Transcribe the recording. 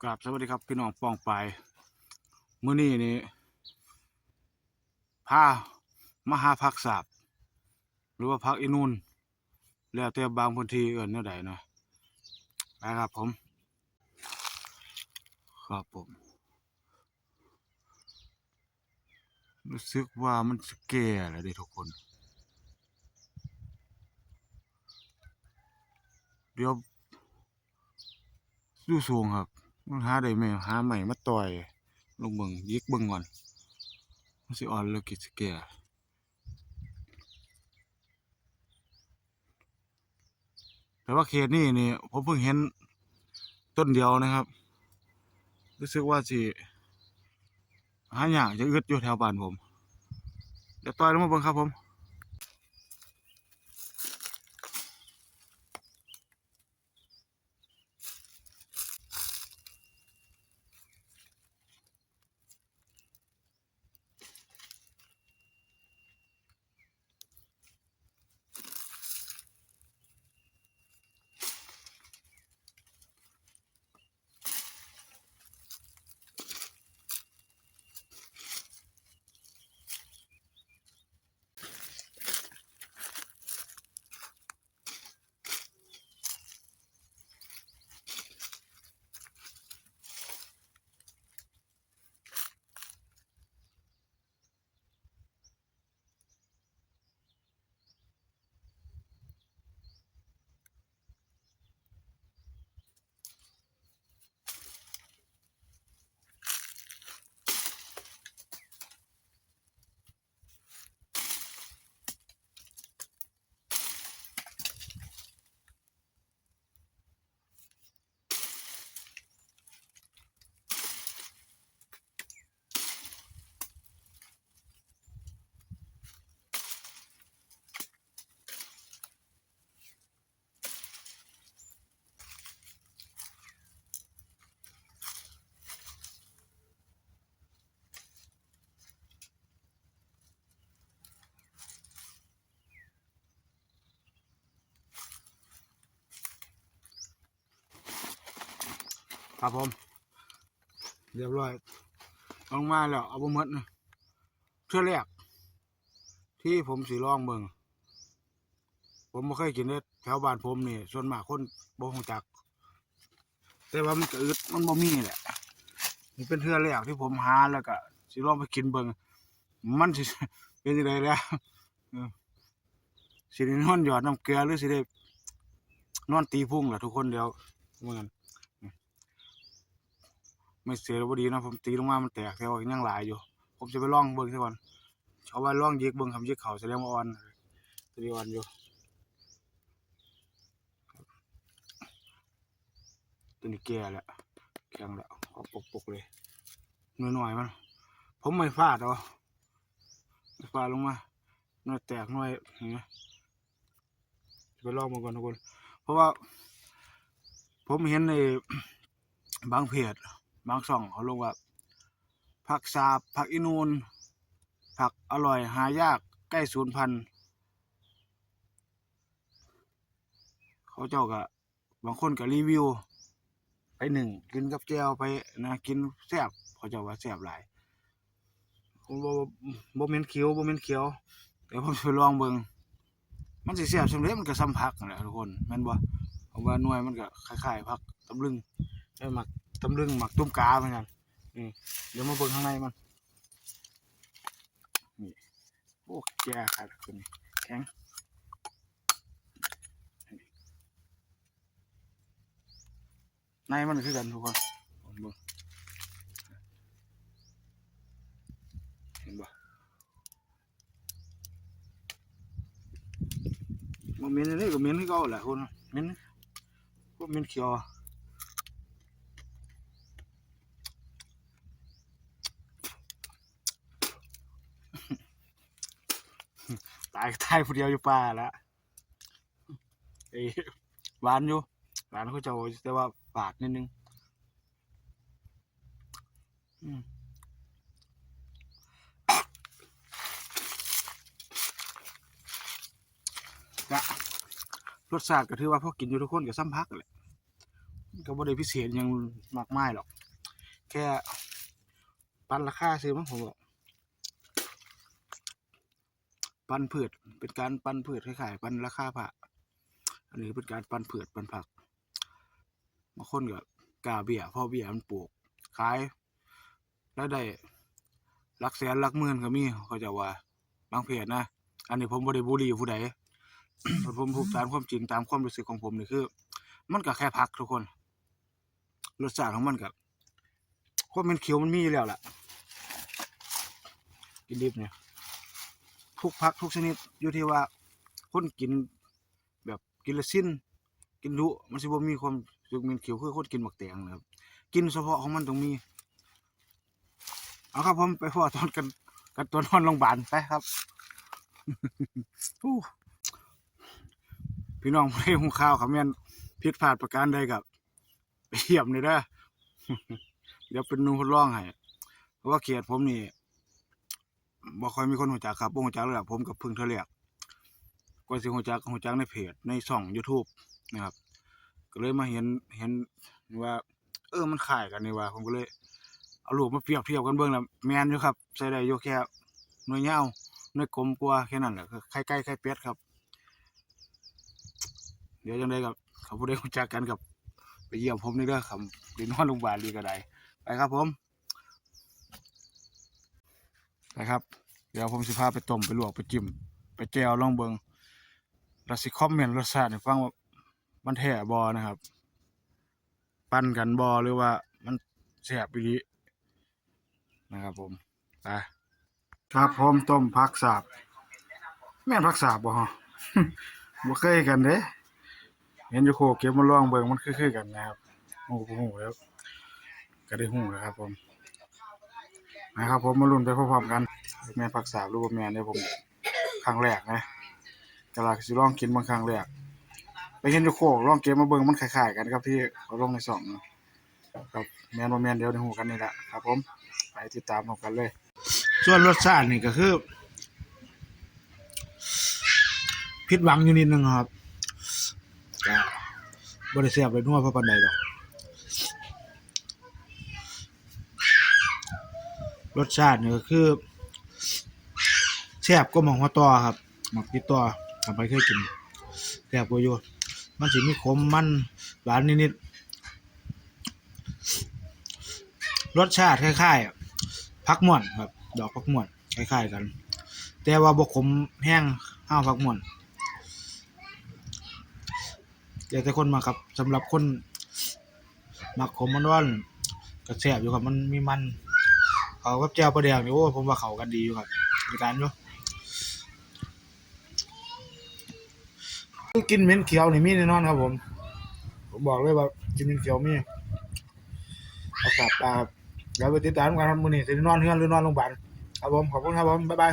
กราบสวัสดีครับพี่น้องปองปายมื้อนี้นี่พามาหาผักสาบหรือว่าผักอีนูนแล้วแต่บางพื้นที่เอิ้นแนวใดเนาะนะครับผมรู้สึกว่ามันสิแก่แล้วเด้ทุกคนเดี๋ยวดูสูงครับมันหาได้ไหมหาใหม่มาต่อยลงเบิ่งยิกเบิ่งก่อนมันสิอ่อนหรือสิแก่แต่ว่าเขตนี้นี่ผมเพิ่งเห็นต้นเดียวนะครับรู้สึกว่าสิหายากจะอึดอยู่แถวบ้านผมเดี๋ยวต่อยลงมาเบิ่งครับผมครับผมเรียบร้อยลงมาแล้วเอาบ่หมดนะเทื่อแรกที่ผมสิลองเบิ่งผมบ่เคยกินเด้แถวบ้านผมนี่ส่วนมากคนบ่รู้จักแต่ว่ามันก็อึดมันบ่มีแหละนี่เป็นเทื่อแรกที่ผมหาแล้วก็สิลองไปกินเบิ่งมันสิเป็นจังไดแล้วเออสิได้นอนหยอดน้ำเกลือหรือสิได้นอนตีพุงล่ะทุกคนเดี๋ยวเหมือนกันไม่เสียบ่ดีนะผมตีลงมามันแตกแต่ว่ายังหลายอยู่ผมจะไปลองเบิ่งซะก่อนเอาไว้ลองยิกเบิ่งคำยิกเข้าแสดงว่าอ่อนตัวนี้อ่อนอยู่ตัวนี้แก่แล้วแข็งแล้วเอาปกๆเลยหน่อยๆมันผมไม่ฟาดเอาไม่ฟาดลงมาหน่อยแตกหน่อยอย่างเงี้ยไปลองมาก่อนทุกคนเพราะว่าผมเห็นในบางเพจบางช่องเขาลงว่าผักสาบผักอีนูนผักอร่อยหายากใกล้สูญพันธุ์เขาเจ้าก็บางคนก็รีวิวไปหนึ่งกินกับแจ่วไปนะกินแซ่บเขาเจ้าว่าแซ่บหลายผมบ่เหม็นเขียวบ่เหม็นเขียวเดี๋ยวผมไปลองเบิ่งมันสิแซ่บจั่งใดมันก็ซ้ำผักนั่นแหละทุกคนแม่นบ่ผมว่าหน่วยมันก็คล้ายๆผักตำลึงหมักตำลึงหมักตุ้มกาเหมือนกันนี่เดี๋ยวมาเบิ่งข้างในมันนี่โอ้แก่ขาดคนนี้แข็งในมันคือกันทุกคนผมเบิ่งเห็นบ่บ่เหม็นอันนี้ก็เหม็นคือเก่าแหละคนเหม็นพวกเหม็นเขียวตายผู้เดียวอยู่ป่าแล้วไอ้หวานอยู่หวานเขาเจ้าแต่ว่าฝาดนิดนึงอืมก็รสชาติก็ถือว่าพอกินอยู่ทุกคนก็ซ้ำพักแหละ ก็บ่ได้พิเศษหยังมากมายหรอกแค่ปันราคาซื้อมั้งผมบอกปันพืชเป็นการปันพืชคล้ายๆปันราคาผักอันนี้เป็นการปันพืชปันผักบางคนก็กล้าเบี้ยพ่อเบี้ยมันปลูกขายแล้วได้หลักแสนหลักหมื่นก็มีเขาจะว่าบางเพจนะอันนี้ผมบ่ได้บูลลี่ผู้ใด ผมพูดตามความจริงตามความรู้สึกของผมนี่คือมันก็แค่ผักทุกคนรสชาติของมันก็ความเป็นเขียวมันมีอยู่แล้วล่ะกินดิบเนี่ยทุกผักทุกชนิดอยู่ที่ว่าคนกินแบบกินละสิ้นกินดุมันสิบ่มีความรู้สึกเป็นเขียวคือคนกินหมักแตงนะครับกินเฉพาะของมันต้องมีเอาครับผมไปพ่อตอนกันตัวนอนโรงพยาบาลไปครับ พี่น้องไม่ได้หุงข้าวครับแม่นผิดพลาดประการใดกับไปเยี่ยมเลยเด้อ เดี๋ยวเป็นหนูทดลองให้เพราะว่าเขตผมนี่บ่ค่อยมีคนรู้จักครับบ่รู้จักเลยล่ะผมกับเพิ่งเทื่อแรกก็สิรู้จักในเพจในช่อง YouTube นะครับ ก็เลยมาเห็นว่ามันคล้ายกันนี่ว่าผมก็เลยเอารูปมาเปรียบเทียบกันเบิ่งแล้วแม่นอยู่ครับใส่ได้อยู่แค่หน่วยยาวหน่วยกลมกว่าแค่นั้นแหละไข่ไก่ไข่เป็ดครับเดี๋ยวจังได๋ครับเขาบ่ได้รู้จักกันกับไปเยี่ยมผมนี่เด้อครับไปนอนโรงพยาบาลดีก็ได้ไปครับผมไปครับเดี๋ยวผมสิพาไปต้มไปลวกไปจิ้มไปแจ่วลองเบิ่งแล้วสิคอมเมนต์รสชาติให้ฟังว่ามันแท้บ่นะครับปั่นกันบ่หรือว่ามันแซ่บอีหลีนะครับผมไปครับผมต้มผักสาบแม่นผักสาบบ่ฮะ บ่เคยกันเด้เห็นอยู่โคเก็บมาลองเบิ่งมันคือกันนะครับโอ้โหแล้วก็ได้ฮู้แล้วครับผมนะครับผมมาลุ้นไปพร้อมๆกันแม่นผักสาบหรือบ่แม่นเด้ผมครั้งแรกนะก็ล่ะสิลองกินบางครั้งแรกไปเห็นอยู่โคกลองเก็บมาเบิ่งมันคล้ายๆกันครับที่เขาลงในช่องครับแม่นบ่แม่นเดี๋ยวได้ฮู้กันนี่ล่ะครับผมไปติดตามพร้อมกันเลยส่วนรสชาตินี่ก็คือผิดหวังอยู่นิดนึงครับก็บ่ได้แซ่บเลยนัวเพราะปานใดดอกรสชาตินี่ก็คือแซ่บกว่าหม่องหัวตอครับหมักติดต่อถ้าไปเคยกินแซ่บกว่าอยู่มันสิมีขมมันหวานนิดๆรสชาติคล้ายๆผักม่วนครับดอกผักม่วนคล้ายๆกันแต่ว่าบ่ขมแห้งห้าวผักม่วนแต่คนมาครับสำหรับคนมักขมมันร้อนก็แซ่บอยู่ครับมันมีมันเขากับแจ่วปลาแดกนี่โอ้ผมว่าเข้ากันดีอยู่ครับมีการอยู่กินเหม็นเขียวนี่มีแน่นอนครับผมบอกเลยว่ากินเหม็นเขียวมีเอากลับตาครับเดี๋ยวไปติดตามกันครับมื้อนี้สินอนเฮือนหรือนอนโรงพยาบาลครับผมขอบคุณครับผมบ๊ายบาย